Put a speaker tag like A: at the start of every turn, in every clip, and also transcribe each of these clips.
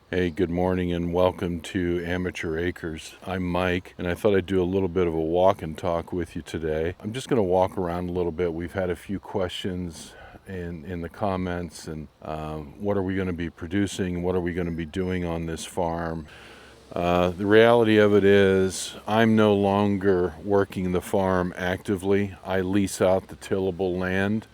A: Hey, good morning and welcome to Amateur Acres. I'm Mike, and I thought I'd do a little bit of a walk and talk with you today. I'm just going to walk around a little bit. We've had a few questions in the comments, and what are we going to be producing? What are we going to be doing on this farm? The reality of it is, I'm no longer working the farm actively. I lease out the tillable land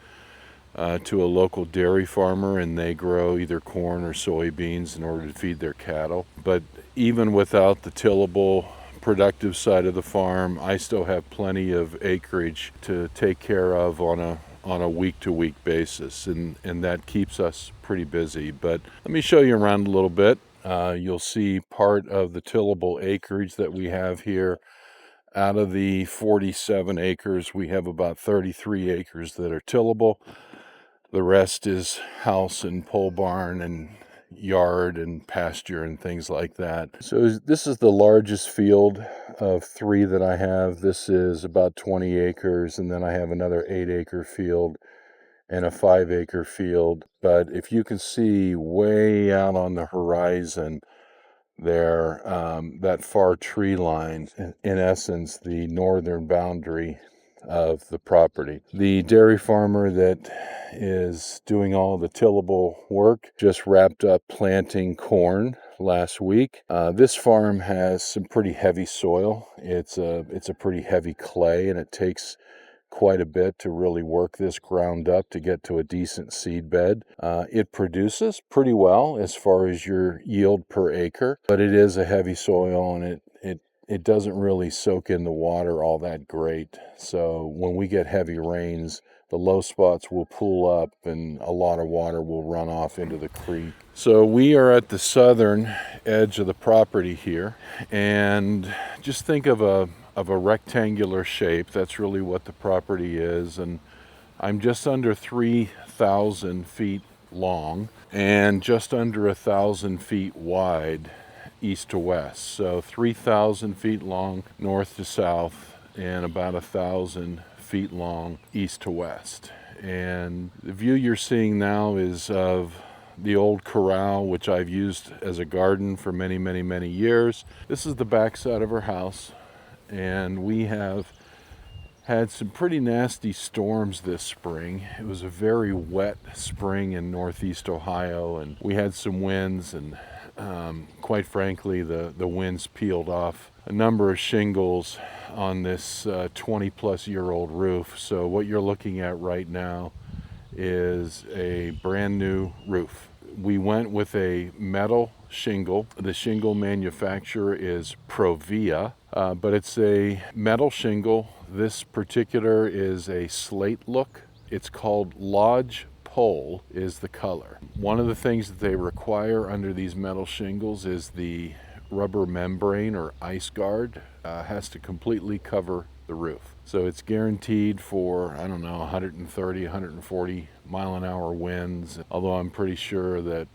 A: to a local dairy farmer, and they grow either corn or soybeans in order to feed their cattle. But even without the tillable productive side of the farm, I still have plenty of acreage to take care of on a week-to-week basis, and that keeps us pretty busy. But let me show you around a little bit. You'll see part of the tillable acreage that we have here. Out of the 47 acres, we have about 33 acres that are tillable. The rest is house and pole barn and yard and pasture and things like that. So this is the largest field of 3 that I have. This is about 20 acres, and then I have another 8-acre field and a 5-acre field. But if you can see way out on the horizon there, that far tree line, in essence, the northern boundary of the property. The dairy farmer that is doing all the tillable work just wrapped up planting corn last week. This farm has some pretty heavy soil. It's a pretty heavy clay, and it takes quite a bit to really work this ground up to get to a decent seed bed. It produces pretty well as far as your yield per acre, but it is a heavy soil, and it doesn't really soak in the water all that great. So when we get heavy rains, the low spots will pool up and a lot of water will run off into the creek. So we are at the southern edge of the property here, and just think of a rectangular shape. That's really what the property is, and I'm just under 3,000 feet long and just under 1,000 feet wide east to west. So 3,000 feet long north to south and about 1,000 feet long east to west. And the view you're seeing now is of the old corral, which I've used as a garden for many, many, many years. This is the backside of our house, and we have had some pretty nasty storms this spring. It was a very wet spring in northeast Ohio, and we had some winds, and quite frankly, the winds peeled off a number of shingles on this 20 plus year old roof. So what you're looking at right now is a brand new roof. We went with a metal shingle. The shingle manufacturer is Provia, but it's a metal shingle. This particular is a slate look. It's called Lodge Pole is the color. One of the things that they require under these metal shingles is the rubber membrane or ice guard has to completely cover the roof. So it's guaranteed for, I don't know, 130, 140 mile an hour winds, although I'm pretty sure that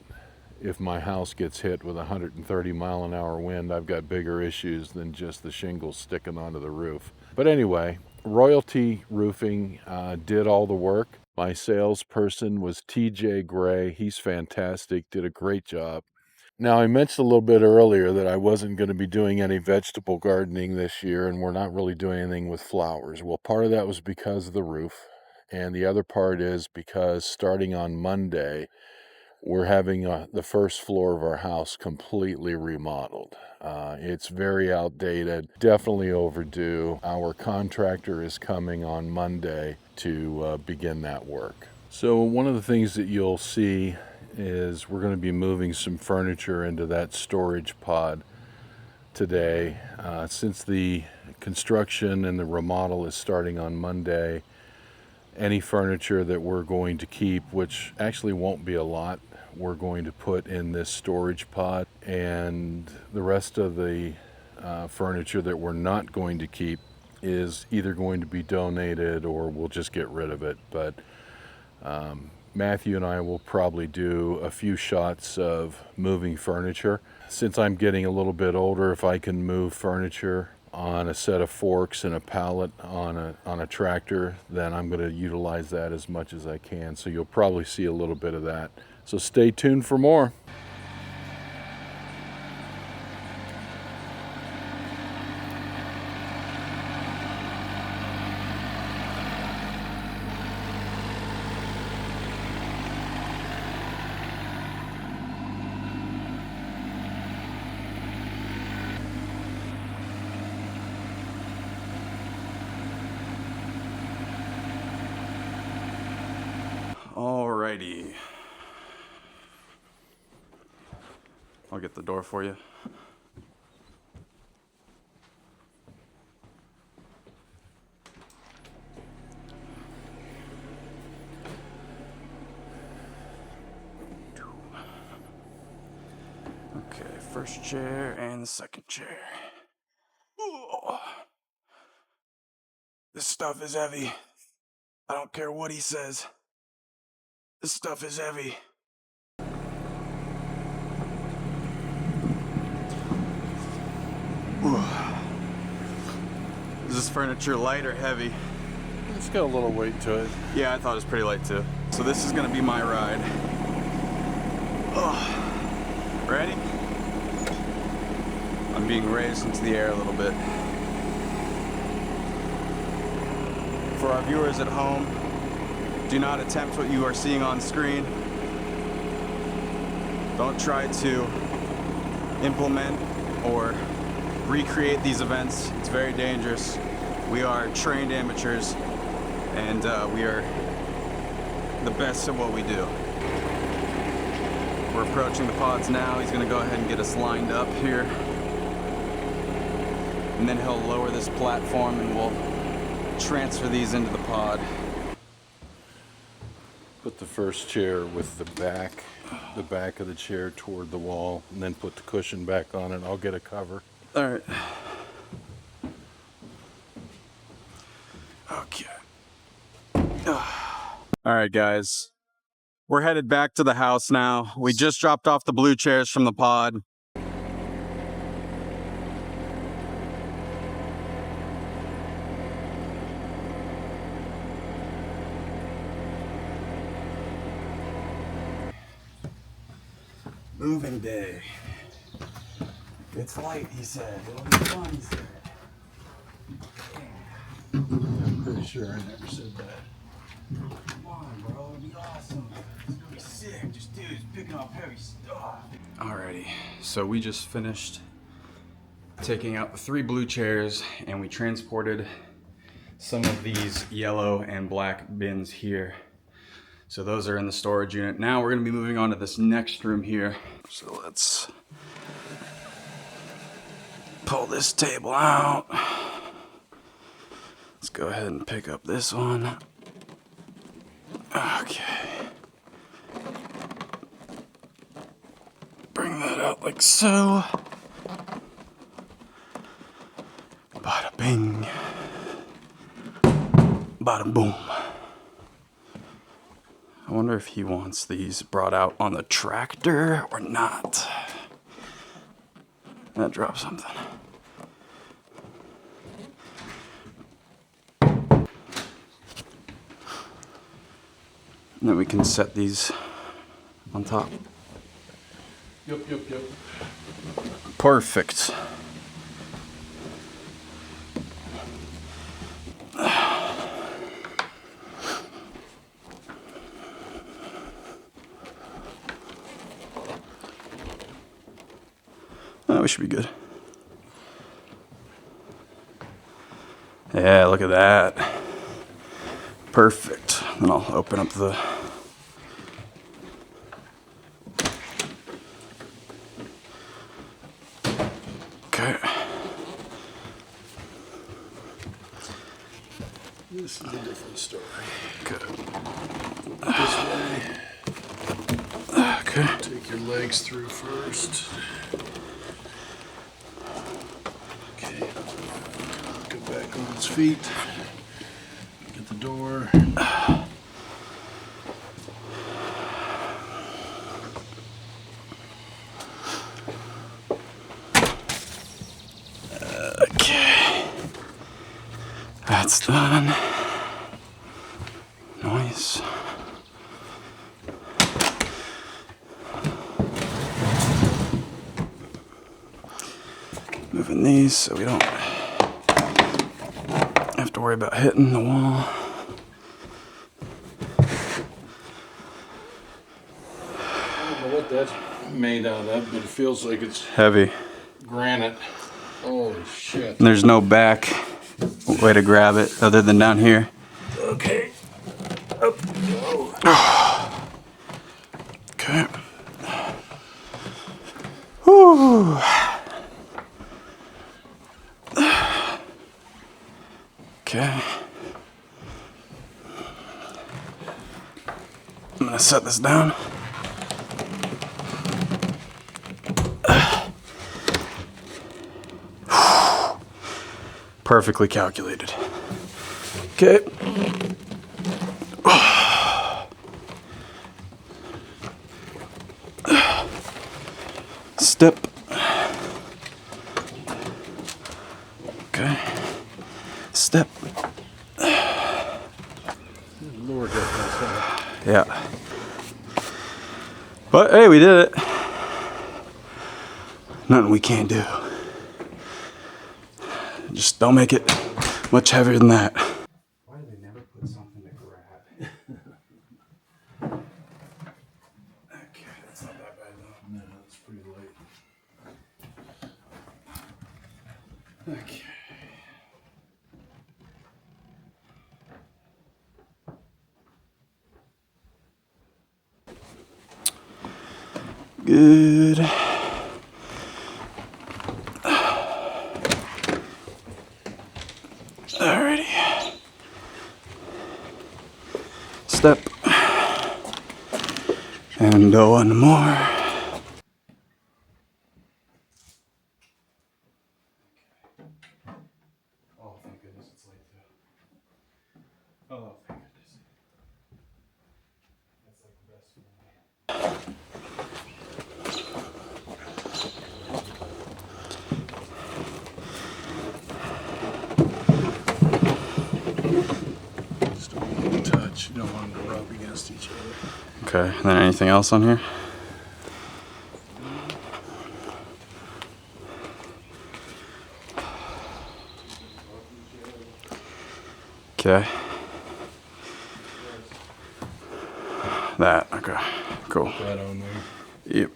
A: if my house gets hit with a 130 mile an hour wind, I've got bigger issues than just the shingles sticking onto the roof. But anyway, Royalty Roofing did all the work. My salesperson was TJ Gray. He's fantastic, did a great job. Now, I mentioned a little bit earlier that I wasn't going to be doing any vegetable gardening this year, and we're not really doing anything with flowers. Well, part of that was because of the roof, and the other part is because starting on Monday, we're having the first floor of our house completely remodeled. It's very outdated, definitely overdue. Our contractor is coming on Monday to begin that work. So one of the things that you'll see is we're going to be moving some furniture into that storage pod today. Since the construction and the remodel is starting on Monday, any furniture that we're going to keep, which actually won't be a lot, we're going to put in this storage pod, and the rest of the furniture that we're not going to keep is either going to be donated or we'll just get rid of it. But Matthew and I will probably do a few shots of moving furniture. Since I'm getting a little bit older, if I can move furniture on a set of forks and a pallet on a tractor, then I'm going to utilize that as much as I can. So you'll probably see a little bit of that. So stay tuned for more.
B: Alrighty. I'll get the door for you. Okay, first chair and the second chair. Ooh. This stuff is heavy. I don't care what he says. This stuff is heavy. Ooh. Is this furniture light or heavy?
A: It's got a little weight to it.
B: Yeah, I thought it was pretty light too. So this is gonna be my ride. Oh. Ready? I'm being raised into the air a little bit. For our viewers at home, do not attempt what you are seeing on screen. Don't try to implement or recreate these events. It's very dangerous. We are trained amateurs, and we are the best at what we do. We're approaching the pods now. He's gonna go ahead and get us lined up here. And then he'll lower this platform and we'll transfer these into the pod.
A: Put the first chair with the back of the chair toward the wall, and then put the cushion back on it. I'll get a cover.
B: All right. Okay. All right, guys. We're headed back to the house now. We just dropped off the blue chairs from the pod. Moving day. It's light, he said. It'll be fun, he said.
A: I'm pretty sure I never said that.
B: Come on, bro. It'll be awesome. It's gonna be sick. Just dudes picking up heavy stuff. Alrighty. So we just finished taking out the 3 blue chairs, and we transported some of these yellow and black bins here. So those are in the storage unit. Now we're gonna be moving on to this next room here. So let's pull this table out. Let's go ahead and pick up this one. Okay. Bring that out like so. Bada bing. Bada boom. I wonder if he wants these brought out on the tractor or not. That dropped something. And then we can set these on top.
A: Yep.
B: Perfect. Oh, we should be good. Yeah, look at that. Perfect. Then I'll open up the... Okay.
A: This is a different story.
B: Good.
A: This way.
B: Okay.
A: Take your legs through first. Okay. Go back on its feet. Get the door.
B: Okay. That's done. Nice. Moving these so we don't have to worry about hitting the wall.
A: I don't know what that's made out of, but it feels like it's
B: Heavy.
A: granite. Holy shit.
B: And there's no back way to grab it other than down here.
A: Okay. Up we go.
B: Whew. Okay. I'm gonna set this down. Perfectly calculated. Okay. Step. Okay. Step.
A: Lord, that
B: Yeah. But hey, we did it. Nothing we can't do. Just don't make it much heavier than that. Why do they never put something to grab? Okay, that's not that bad though.
A: no, it's pretty light.
B: Okay. Good. Alrighty. Step. And one more. Oh, thank goodness it's light too. Oh, thank goodness. That's like the best for me.
A: Just don't want them to touch. You don't want them to rub against each other.
B: Okay, and then anything else on here? Okay. That, okay, cool.
A: That on there.
B: Yep.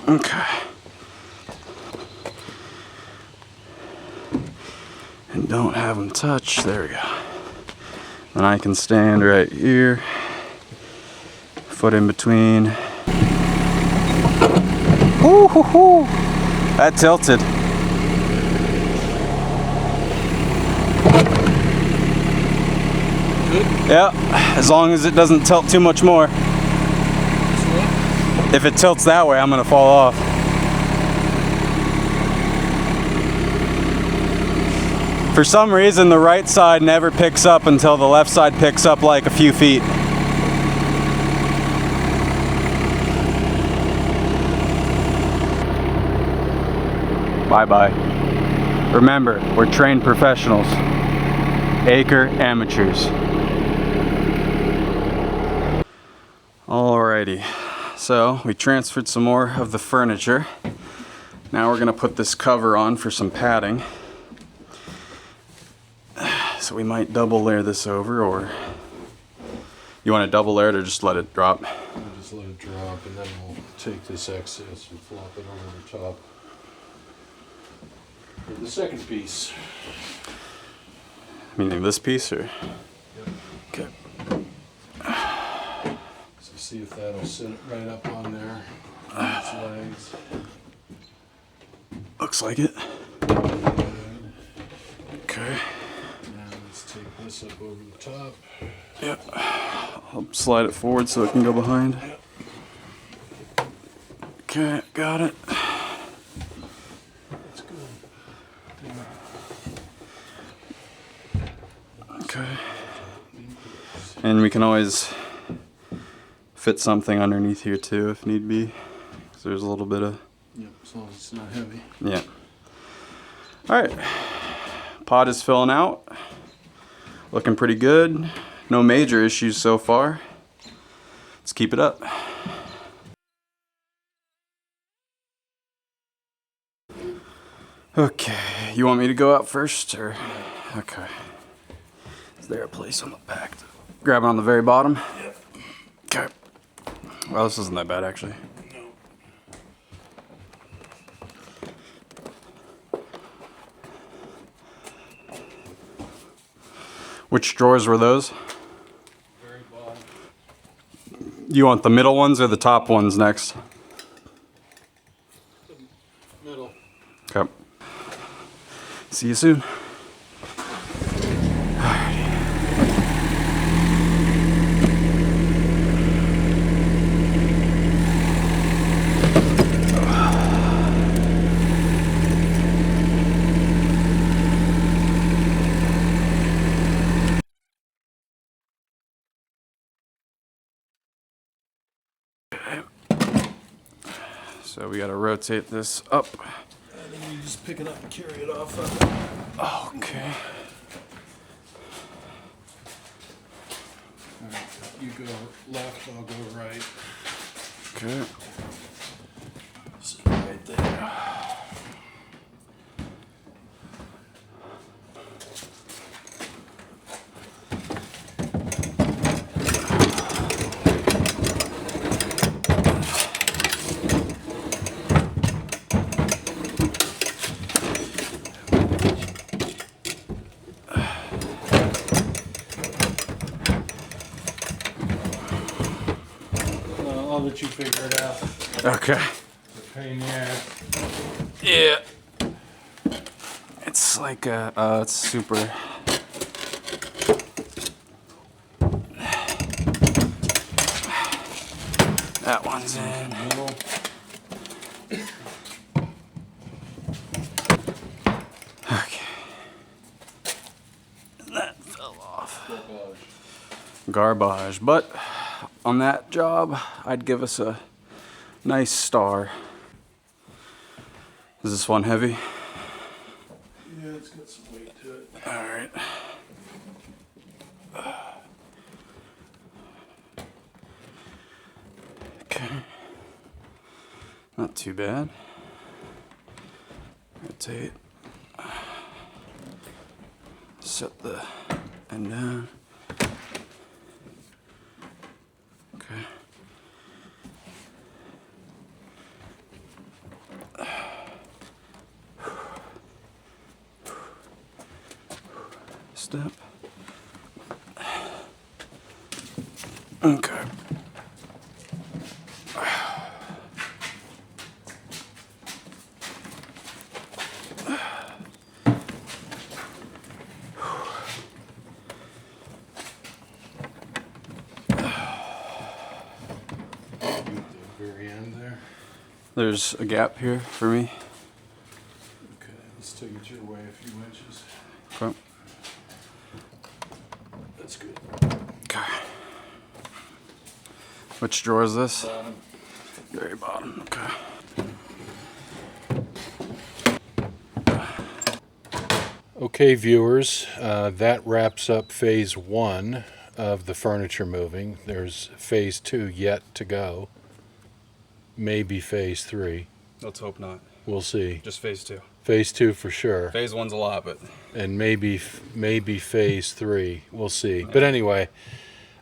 B: Okay. And don't have them touch, there we go. And I can stand right here, foot in between. Woo hoo hoo! That tilted. Yeah, as long as it doesn't tilt too much more. If it tilts that way, I'm gonna fall off. For some reason, the right side never picks up until the left side picks up like a few feet. Bye-bye. Remember, we're trained professionals. Acre Amateurs. Alrighty, so we transferred some more of the furniture. Now we're gonna put this cover on for some padding. So we might double layer this over, or you want to double layer it or just let it drop?
A: We'll just let it drop, and then we'll take this excess and flop it over the top. For the second piece.
B: Meaning this piece, or?
A: Yep.
B: Okay.
A: So see if that'll sit right up on there on its legs.
B: Looks like it. Okay.
A: Now let's take this up over the top.
B: Yep. I'll slide it forward so it can go behind.
A: Yep.
B: Okay, got it.
A: That's good.
B: Okay. And we can always fit something underneath here too if need be. So there's a little bit of...
A: Yep, as long as it's not heavy.
B: Yeah. Alright. Pod is filling out. Looking pretty good. No major issues so far. Let's keep it up. Okay, you want me to go out first, or? Okay. Is there a place on the back to grab it on the very bottom?
A: Yep.
B: Okay. Well, this isn't that bad, actually. Which drawers were those?
A: Very bottom.
B: You want the middle ones or the top ones next? Okay. See you soon. So we gotta rotate this up.
A: And then you just pick it up and carry it off of it.
B: Okay.
A: Alright, you go left, I'll go right.
B: Okay.
A: So right there. I'll let you figure it out.
B: Okay.
A: It's a pain in the ass.
B: Yeah. It's like a, it's super. That one's in. Okay. That fell off. Garbage. But on that job, I'd give us a nice star. Is this one heavy?
A: Yeah, it's got some weight to it.
B: Alright. Okay. Not too bad. Rotate. Set the end down. Okay. Step. Okay.
A: Very end there.
B: There's a gap here for me.
A: Okay, let's take it your way a few inches.
B: Okay.
A: That's good.
B: Okay. Which drawer is this?
A: Bottom.
B: Very bottom. Okay.
A: Okay, viewers, that wraps up phase 1 of the furniture moving. There's phase 2 yet to go. Maybe phase 3.
B: Let's hope not.
A: We'll see.
B: Just phase 2.
A: Phase 2 for sure.
B: Phase 1's a lot, but.
A: And maybe phase 3. We'll see. But anyway,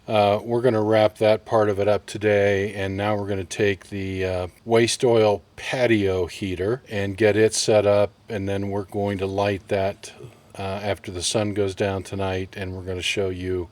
A: we're going to wrap that part of it up today, and now we're going to take the waste oil patio heater and get it set up, and then we're going to light that after the sun goes down tonight, and we're going to show you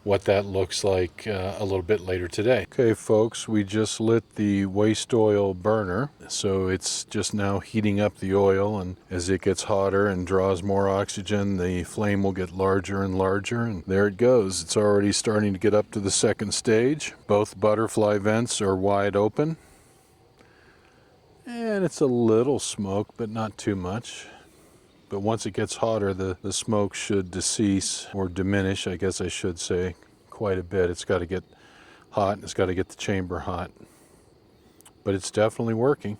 A: what that looks like a little bit later today. Okay, folks, we just lit the waste oil burner, so it's just now heating up the oil, and as it gets hotter and draws more oxygen, the flame will get larger and larger, and there it goes. It's already starting to get up to the second stage. Both butterfly vents are wide open, and it's a little smoke, but not too much. But once it gets hotter, the smoke should decease or diminish, I guess I should say, quite a bit. It's got to get hot, and it's got to get the chamber hot. But it's definitely working.